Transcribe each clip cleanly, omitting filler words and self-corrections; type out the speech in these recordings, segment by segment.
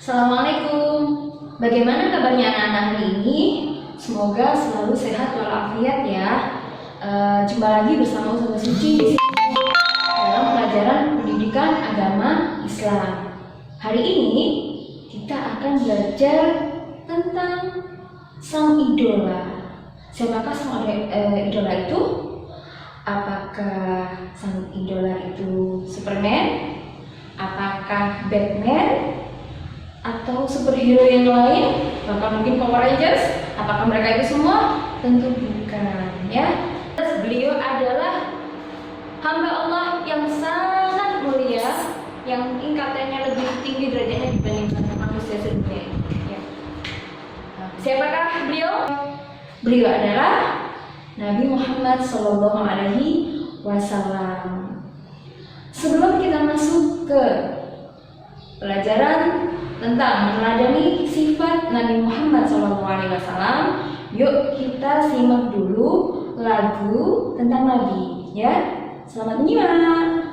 Assalamualaikum. Bagaimana kabarnya anak-anak hari ini? Semoga selalu sehat walafiat ya. Jumpa lagi bersama Ustazah Suci di sini dalam pelajaran pendidikan agama Islam. Hari ini kita akan belajar tentang sang idola. Siapakah sang idola itu? Apakah sang idola itu Superman? Apakah Batman? Atau superhero yang lain? Apakah mungkin Power Rangers? Apakah mereka itu semua? Tentu bukan, ya. Beliau adalah hamba Allah yang sangat mulia, yang tingkatannya lebih tinggi derajatnya dibandingkan manusia sedunia. Ya. Siapakah beliau? Beliau adalah Nabi Muhammad SAW. Sebelum kita masuk ke pelajaran tentang meneladani sifat Nabi Muhammad SAW, yuk kita simak dulu lagu tentang Nabi, ya. Selamat menyimak.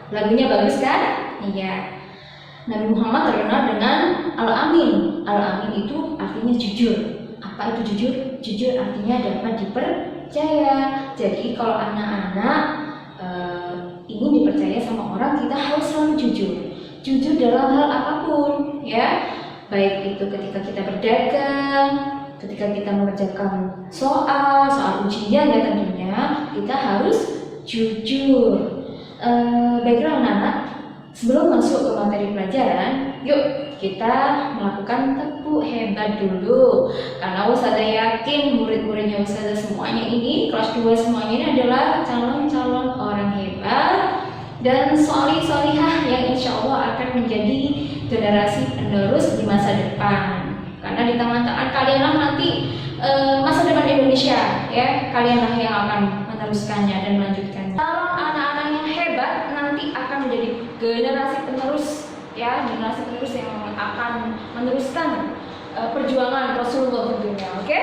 Lagunya bagus kan? Iya. Nabi Muhammad terkenal dengan Al-Amin. Al-Amin itu artinya jujur. Apa itu jujur? Jujur artinya dapat dipercaya. Jadi kalau anak-anak ingin dipercaya sama orang, kita harus selalu jujur. Jujur dalam hal apapun, ya. Baik itu ketika kita berdagang, ketika kita mengerjakan soal ujian ya tentunya, kita harus jujur. Baiklah anak-anak, sebelum masuk ke materi pelajaran, yuk kita melakukan tepuk hebat dulu. Karena Ustazah yakin murid-muridnya Ustazah semuanya ini, kelas 2 semuanya ini adalah calon-calon orang hebat dan solih-solihah yang insya Allah akan menjadi generasi penerus di masa depan. Karena di tangan kalian lah nanti masa depan Indonesia, ya. Kalianlah yang akan meneruskannya dan melanjutkannya. Kalau anak-anak yang hebat nanti akan menjadi generasi penerus, ya, generasi penerus yang akan meneruskan perjuangan Rasulullah tentunya, oke?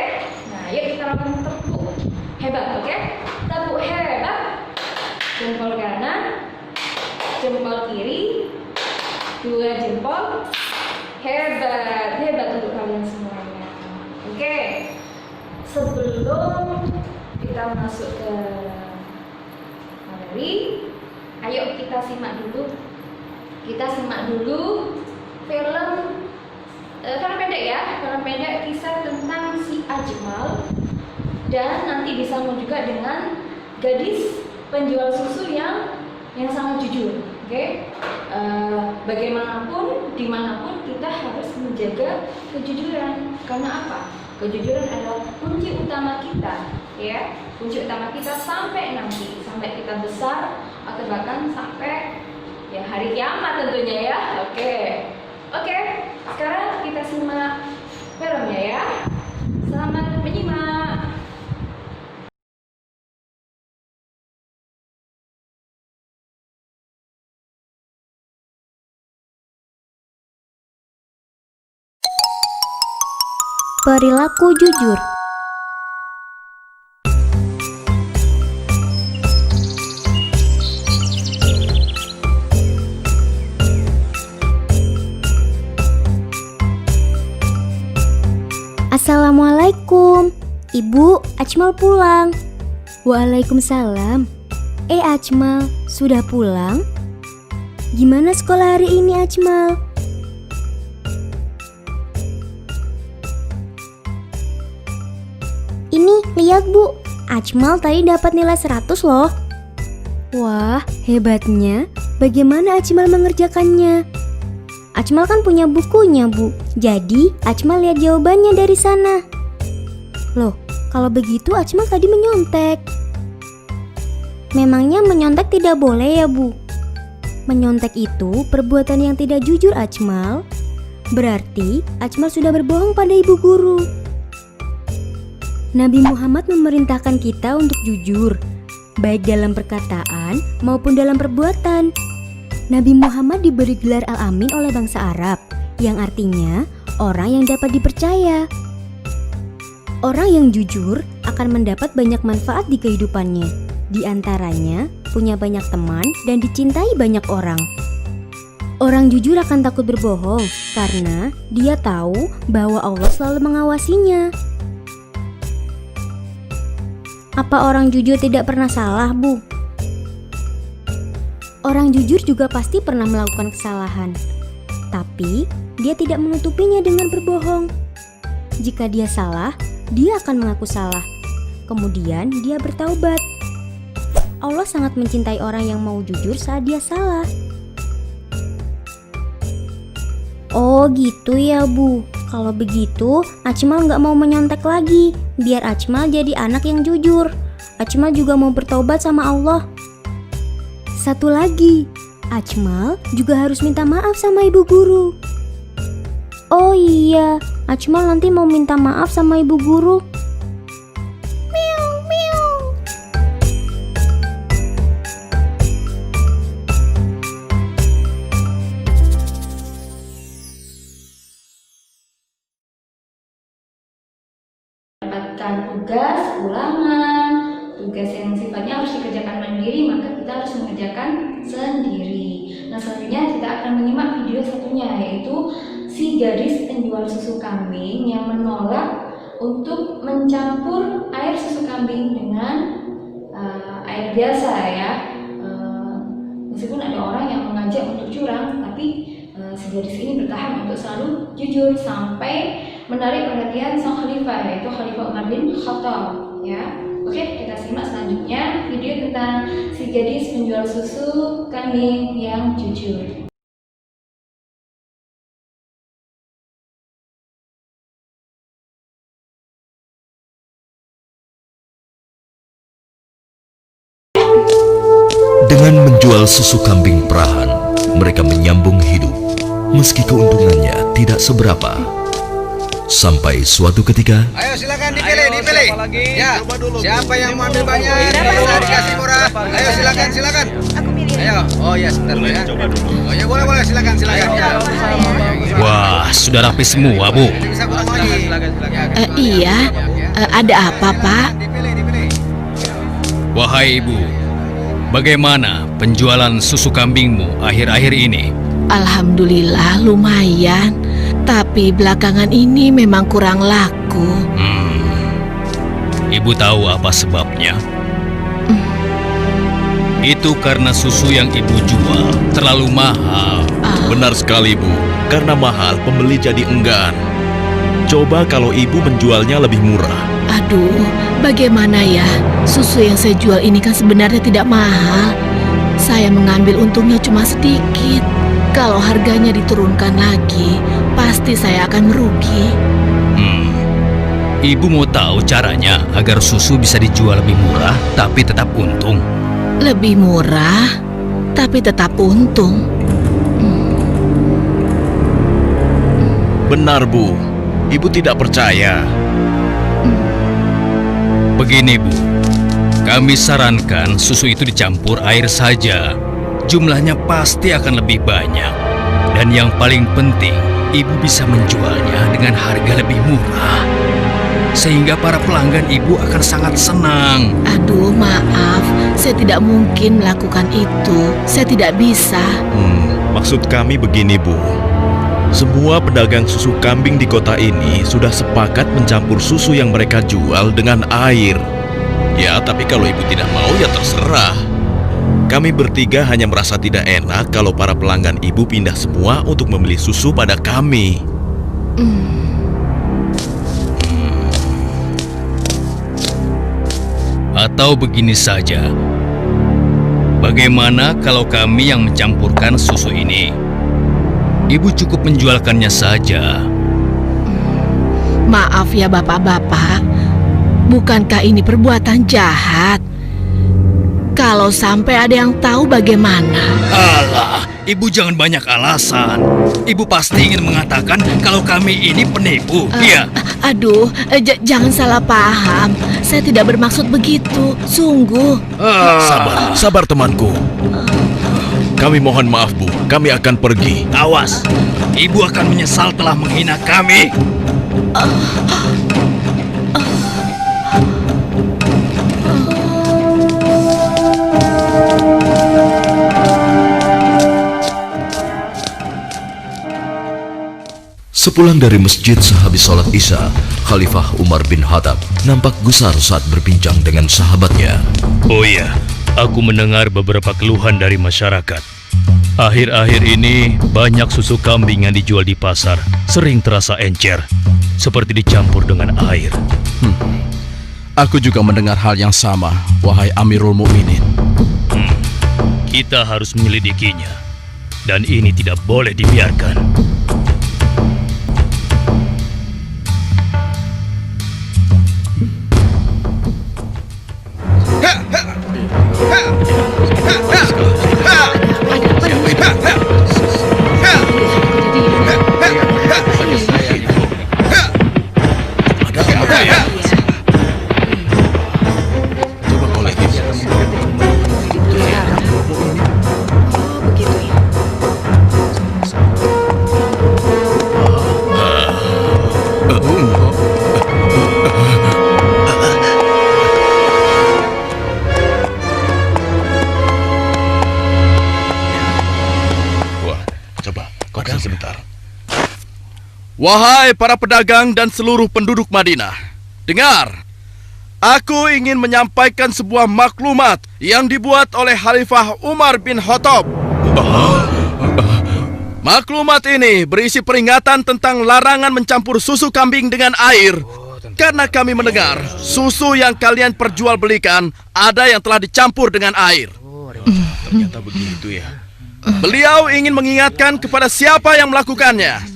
Nah, yuk kita lakukan tepuk hebat, oke? Tepuk hebat. Jempol kanan, jempol kiri, 2 jempol. Hebat, hebat untuk kalian semuanya. Oke. Sebelum kita masuk ke materi, ayo kita simak dulu. Film pendek ya, film pendek kisah tentang si Ajmal, dan nanti disambung juga dengan gadis penjual susu yang sangat jujur. Oke. Bagaimanapun, dimanapun kita harus menjaga kejujuran. Karena apa? Kejujuran adalah kunci utama kita, ya. Kunci utama kita sampai nanti, sampai kita besar atau bahkan sampai ya hari kiamat tentunya ya. Oke. Sekarang kita simak filmnya ya. Selamat menyimak. Perilaku jujur. Assalamualaikum. Ibu, Ajmal pulang. Waalaikumsalam. Ajmal, sudah pulang? Gimana sekolah hari ini, Ajmal? Ini, lihat Bu, Ajmal tadi dapat nilai 100 loh. Wah, hebatnya. Bagaimana Ajmal mengerjakannya? Ajmal kan punya bukunya, Bu. Jadi, Ajmal lihat jawabannya dari sana. Loh, kalau begitu Ajmal tadi menyontek. Memangnya menyontek tidak boleh ya, Bu? Menyontek itu perbuatan yang tidak jujur, Ajmal. Berarti Ajmal sudah berbohong pada ibu guru. Nabi Muhammad memerintahkan kita untuk jujur, baik dalam perkataan maupun dalam perbuatan. Nabi Muhammad diberi gelar Al-Amin oleh bangsa Arab, yang artinya orang yang dapat dipercaya. Orang yang jujur akan mendapat banyak manfaat di kehidupannya. Di antaranya, punya banyak teman dan dicintai banyak orang. Orang jujur akan takut berbohong karena dia tahu bahwa Allah selalu mengawasinya. Apa orang jujur tidak pernah salah, Bu? Orang jujur juga pasti pernah melakukan kesalahan, tapi dia tidak menutupinya dengan berbohong. Jika dia salah, dia akan mengaku salah. Kemudian dia bertaubat. Allah sangat mencintai orang yang mau jujur saat dia salah. Oh gitu ya, Bu. Kalau begitu, Ajmal nggak mau menyontek lagi. Biar Ajmal jadi anak yang jujur. Ajmal juga mau bertobat sama Allah. Satu lagi, Ajmal juga harus minta maaf sama ibu guru. Oh iya, Ajmal nanti mau minta maaf sama ibu guru. Miau, miau. Dapatkan tugas, ulangan, tugas yang sifatnya harus dikerjakan mandiri, maka kita harus mengerjakan sendiri. Nah, selanjutnya kita akan menyimak video satunya, yaitu si gadis penjual susu kambing yang menolak untuk mencampur air susu kambing dengan air biasa ya. Meskipun ada orang yang mengajak untuk curang, tapi si gadis ini bertahan untuk selalu jujur sampai menarik perhatian sang khalifah, yaitu Khalifah Umar bin Khattab ya. Oke, kita simak selanjutnya video tentang si gadis penjual susu kambing yang jujur. Dengan menjual susu kambing perahan, mereka menyambung hidup, meski keuntungannya tidak seberapa. Sampai suatu ketika, ayo silakan dipilih. Ya, siapa yang mau ambil banyak bisa dikasih murah. Ayo silakan. Aku milih. Ayo, oh ya sebentar ya. Oh ya boleh silakan ya. wah sudah rapi semua, Bu. Bisa potong lagi. Iya, ada apa, Pak? Dipilih. Wahai Ibu, bagaimana penjualan susu kambingmu akhir-akhir ini? Alhamdulillah lumayan, tapi belakangan ini memang kurang laku. Ibu tahu apa sebabnya? Itu karena susu yang Ibu jual terlalu mahal. Benar sekali, Bu. Karena mahal, pembeli jadi enggan. Coba kalau ibu menjualnya lebih murah. Aduh, bagaimana ya? Susu yang saya jual ini kan sebenarnya tidak mahal. Saya mengambil untungnya cuma sedikit. Kalau harganya diturunkan lagi, pasti saya akan merugi. Ibu mau tahu caranya agar susu bisa dijual lebih murah tapi tetap untung? Lebih murah, tapi tetap untung. Benar, Bu. Ibu tidak percaya. Begini, Bu. Kami sarankan susu itu dicampur air saja. Jumlahnya pasti akan lebih banyak. Dan yang paling penting, Ibu bisa menjualnya dengan harga lebih murah. Sehingga para pelanggan Ibu akan sangat senang. Aduh, maaf. Saya tidak mungkin melakukan itu. Saya tidak bisa. Maksud kami begini, Bu. Semua pedagang susu kambing di kota ini sudah sepakat mencampur susu yang mereka jual dengan air. Ya, tapi kalau ibu tidak mau ya terserah. Kami bertiga hanya merasa tidak enak kalau para pelanggan ibu pindah semua untuk membeli susu pada kami. Atau begini saja. Bagaimana kalau kami yang mencampurkan susu ini? Ibu cukup menjualkannya saja. Maaf ya bapak-bapak. Bukankah ini perbuatan jahat? Kalau sampai ada yang tahu bagaimana? Alah, Ibu jangan banyak alasan. Ibu pasti ingin mengatakan kalau kami ini penipu, iya? Aduh, jangan salah paham. Saya tidak bermaksud begitu, sungguh. Sabar temanku. Kami mohon maaf, Bu. Kami akan pergi. Awas, Ibu akan menyesal telah menghina kami. Sepulang dari masjid sehabis sholat Isya, Khalifah Umar bin Khattab nampak gusar saat berbincang dengan sahabatnya. Oh iya, aku mendengar beberapa keluhan dari masyarakat. Akhir-akhir ini banyak susu kambing yang dijual di pasar sering terasa encer, seperti dicampur dengan air. Aku juga mendengar hal yang sama, wahai Amirul Mukminin. Kita harus menyelidikinya, dan ini tidak boleh dibiarkan. Wahai para pedagang dan seluruh penduduk Madinah, dengar! Aku ingin menyampaikan sebuah maklumat yang dibuat oleh Khalifah Umar bin Khattab. Maklumat ini berisi peringatan tentang larangan mencampur susu kambing dengan air. Karena kami mendengar susu yang kalian perjualbelikan ada yang telah dicampur dengan air. Ternyata begitu ya. Beliau ingin mengingatkan kepada siapa yang melakukannya.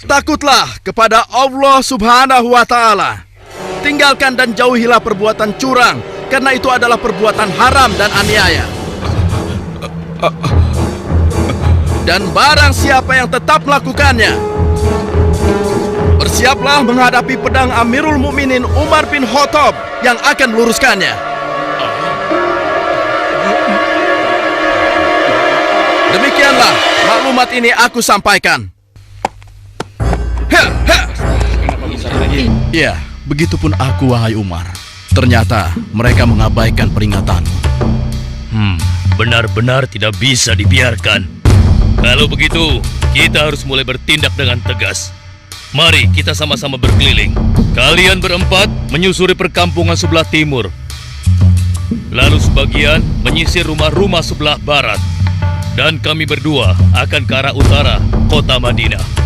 Takutlah kepada Allah Subhanahu wa Ta'ala. Tinggalkan dan jauhilah perbuatan curang, karena itu adalah perbuatan haram dan aniaya. Dan barang siapa yang tetap melakukannya, bersiaplah menghadapi pedang Amirul Mukminin Umar bin Khattab yang akan meluruskannya. Demikianlah maklumat ini aku sampaikan. Ya, begitupun aku, wahai Umar. Ternyata mereka mengabaikan peringatanmu. Benar-benar tidak bisa dibiarkan. Kalau begitu, kita harus mulai bertindak dengan tegas. Mari kita sama-sama berkeliling. Kalian berempat menyusuri perkampungan sebelah timur. Lalu sebagian menyisir rumah-rumah sebelah barat. Dan kami berdua akan ke arah utara, kota Madinah.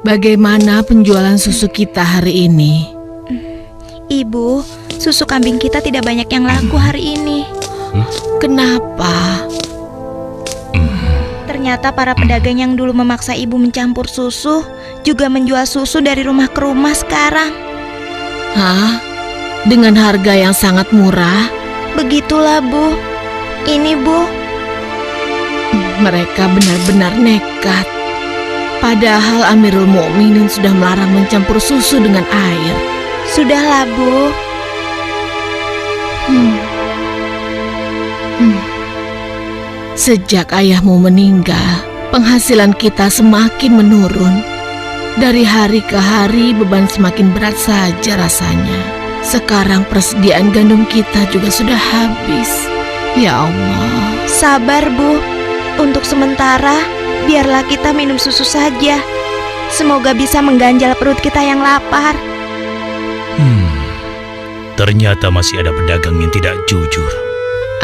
Bagaimana penjualan susu kita hari ini? Ibu, susu kambing kita tidak banyak yang laku hari ini. Kenapa? Ternyata para pedagang yang dulu memaksa ibu mencampur susu juga menjual susu dari rumah ke rumah sekarang. Hah? Dengan harga yang sangat murah? Begitulah, Bu. Ini, Bu. Mereka benar-benar nekat. Padahal Amirul Mukminin sudah melarang mencampur susu dengan air. Sudahlah, Bu. Sejak ayahmu meninggal, penghasilan kita semakin menurun. Dari hari ke hari beban semakin berat saja rasanya. Sekarang persediaan gandum kita juga sudah habis. Ya Allah. Sabar, Bu. Untuk sementara, biarlah kita minum susu saja. Semoga bisa mengganjal perut kita yang lapar. Ternyata masih ada pedagang yang tidak jujur.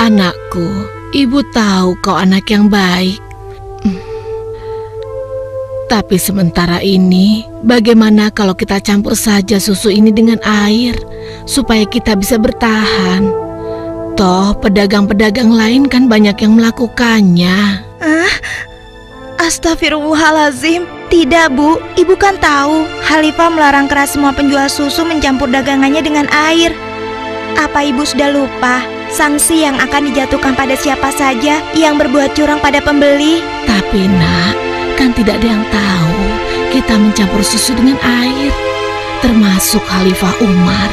Anakku, ibu tahu kau anak yang baik. Tapi sementara ini, bagaimana kalau kita campur saja susu ini dengan air, supaya kita bisa bertahan? Toh, pedagang-pedagang lain kan banyak yang melakukannya. Astagfirullahalazim. Tidak, Bu. Ibu kan tahu Khalifah melarang keras semua penjual susu mencampur dagangannya dengan air. Apa ibu sudah lupa sanksi yang akan dijatuhkan pada siapa saja yang berbuat curang pada pembeli? Tapi nak, kan tidak ada yang tahu kita mencampur susu dengan air, termasuk Khalifah Umar.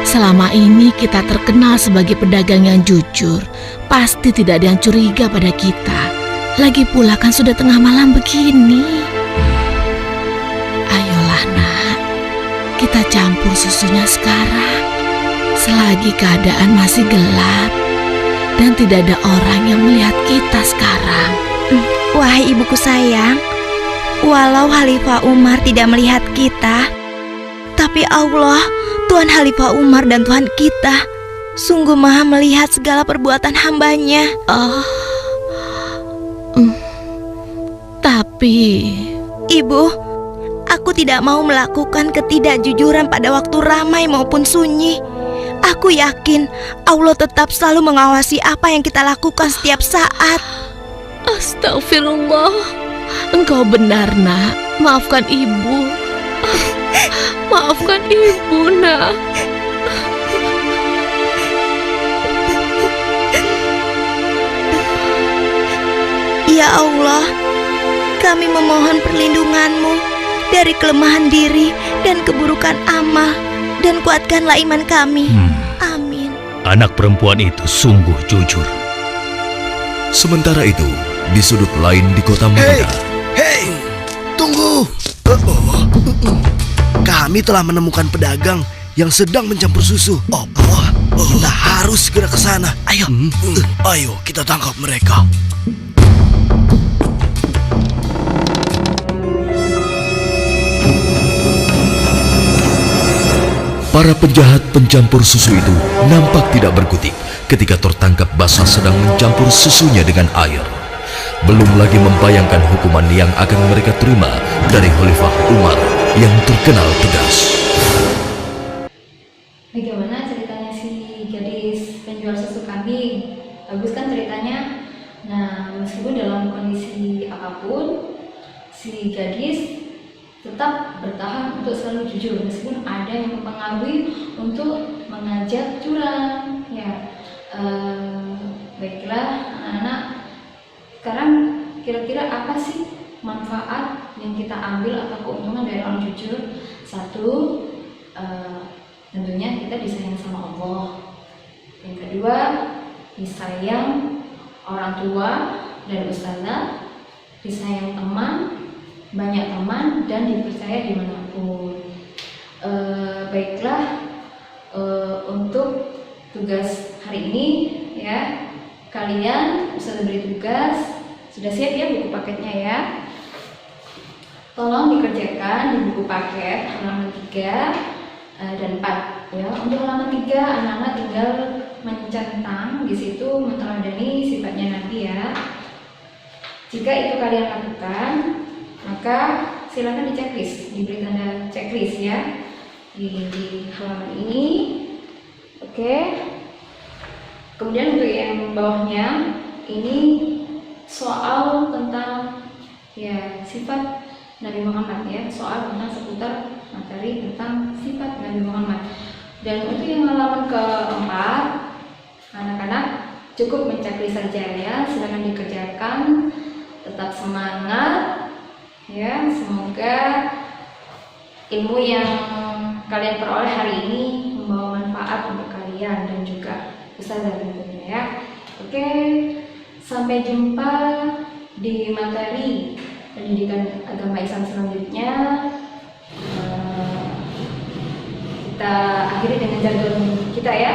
Selama ini kita terkenal sebagai pedagang yang jujur. Pasti tidak ada yang curiga pada kita. Lagi pula kan sudah tengah malam begini. Ayolah nak, kita campur susunya sekarang. Selagi keadaan masih gelap dan tidak ada orang yang melihat kita sekarang. Wahai ibuku sayang, walau Khalifah Umar tidak melihat kita, tapi Allah, Tuhan Khalifah Umar dan Tuhan kita, sungguh maha melihat segala perbuatan hambanya. Tapi Ibu, aku tidak mau melakukan ketidakjujuran pada waktu ramai maupun sunyi. Aku yakin Allah tetap selalu mengawasi apa yang kita lakukan setiap saat. Astagfirullah, engkau benar nak. Maafkan ibu. Maafkan ibu nak. Ya Allah, kami memohon perlindungan-Mu dari kelemahan diri dan keburukan amal, dan kuatkanlah iman kami. Amin. Anak perempuan itu sungguh jujur. Sementara itu, di sudut lain di kota Madinah. Hei, tunggu. Kami telah menemukan pedagang yang sedang mencampur susu. Kita harus segera ke sana. Ayo kita tangkap mereka. Para penjahat pencampur susu itu nampak tidak berkutik ketika tertangkap basah sedang mencampur susunya dengan air. Belum lagi membayangkan hukuman yang akan mereka terima dari Khalifah Umar yang terkenal tegas. Bagaimana ceritanya si gadis penjual susu kambing? Bagus kan ceritanya? Nah, meskipun dalam kondisi apapun, si gadis tetap bertahan untuk selalu jujur meskipun ada yang mempengaruhi untuk mengajak curang. Ya, baiklah anak-anak. Sekarang kira-kira apa sih manfaat yang kita ambil atau keuntungan dari orang jujur? Satu, tentunya kita disayang sama Allah. Yang kedua, disayang orang tua dan ustazah, disayang teman, banyak teman, dan dipercaya dimanapun. Baiklah, untuk tugas hari ini ya, kalian bisa beri tugas. Sudah siap ya buku paketnya ya? Tolong dikerjakan di buku paket halaman 3 dan 4 ya. Untuk halaman 3 anak-anak tinggal mencentang di situ meneladani sifatnya Nabi ya. Jika itu kalian lakukan, maka silakan di checklist, diberi tanda checklist ya di halaman ini. Oke. Kemudian untuk yang bawahnya ini soal tentang ya sifat Nabi Muhammad ya, soal tentang seputar materi tentang sifat Nabi Muhammad. Dan untuk yang halaman keempat, anak-anak cukup menceklis saja ya, silakan dikerjakan, tetap semangat ya, semoga ilmu yang kalian peroleh hari ini membawa manfaat untuk kalian dan juga ustazah tentunya ya. Oke, sampai jumpa di materi pendidikan agama Islam selanjutnya. Kita akhiri dengan jargon kita ya.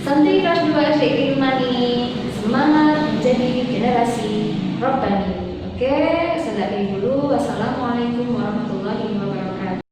Santri kelas 2 SD Kilmani, semangat menjadi generasi Robbani. Oke, saya dulu. Wassalamualaikum warahmatullahi wabarakatuh.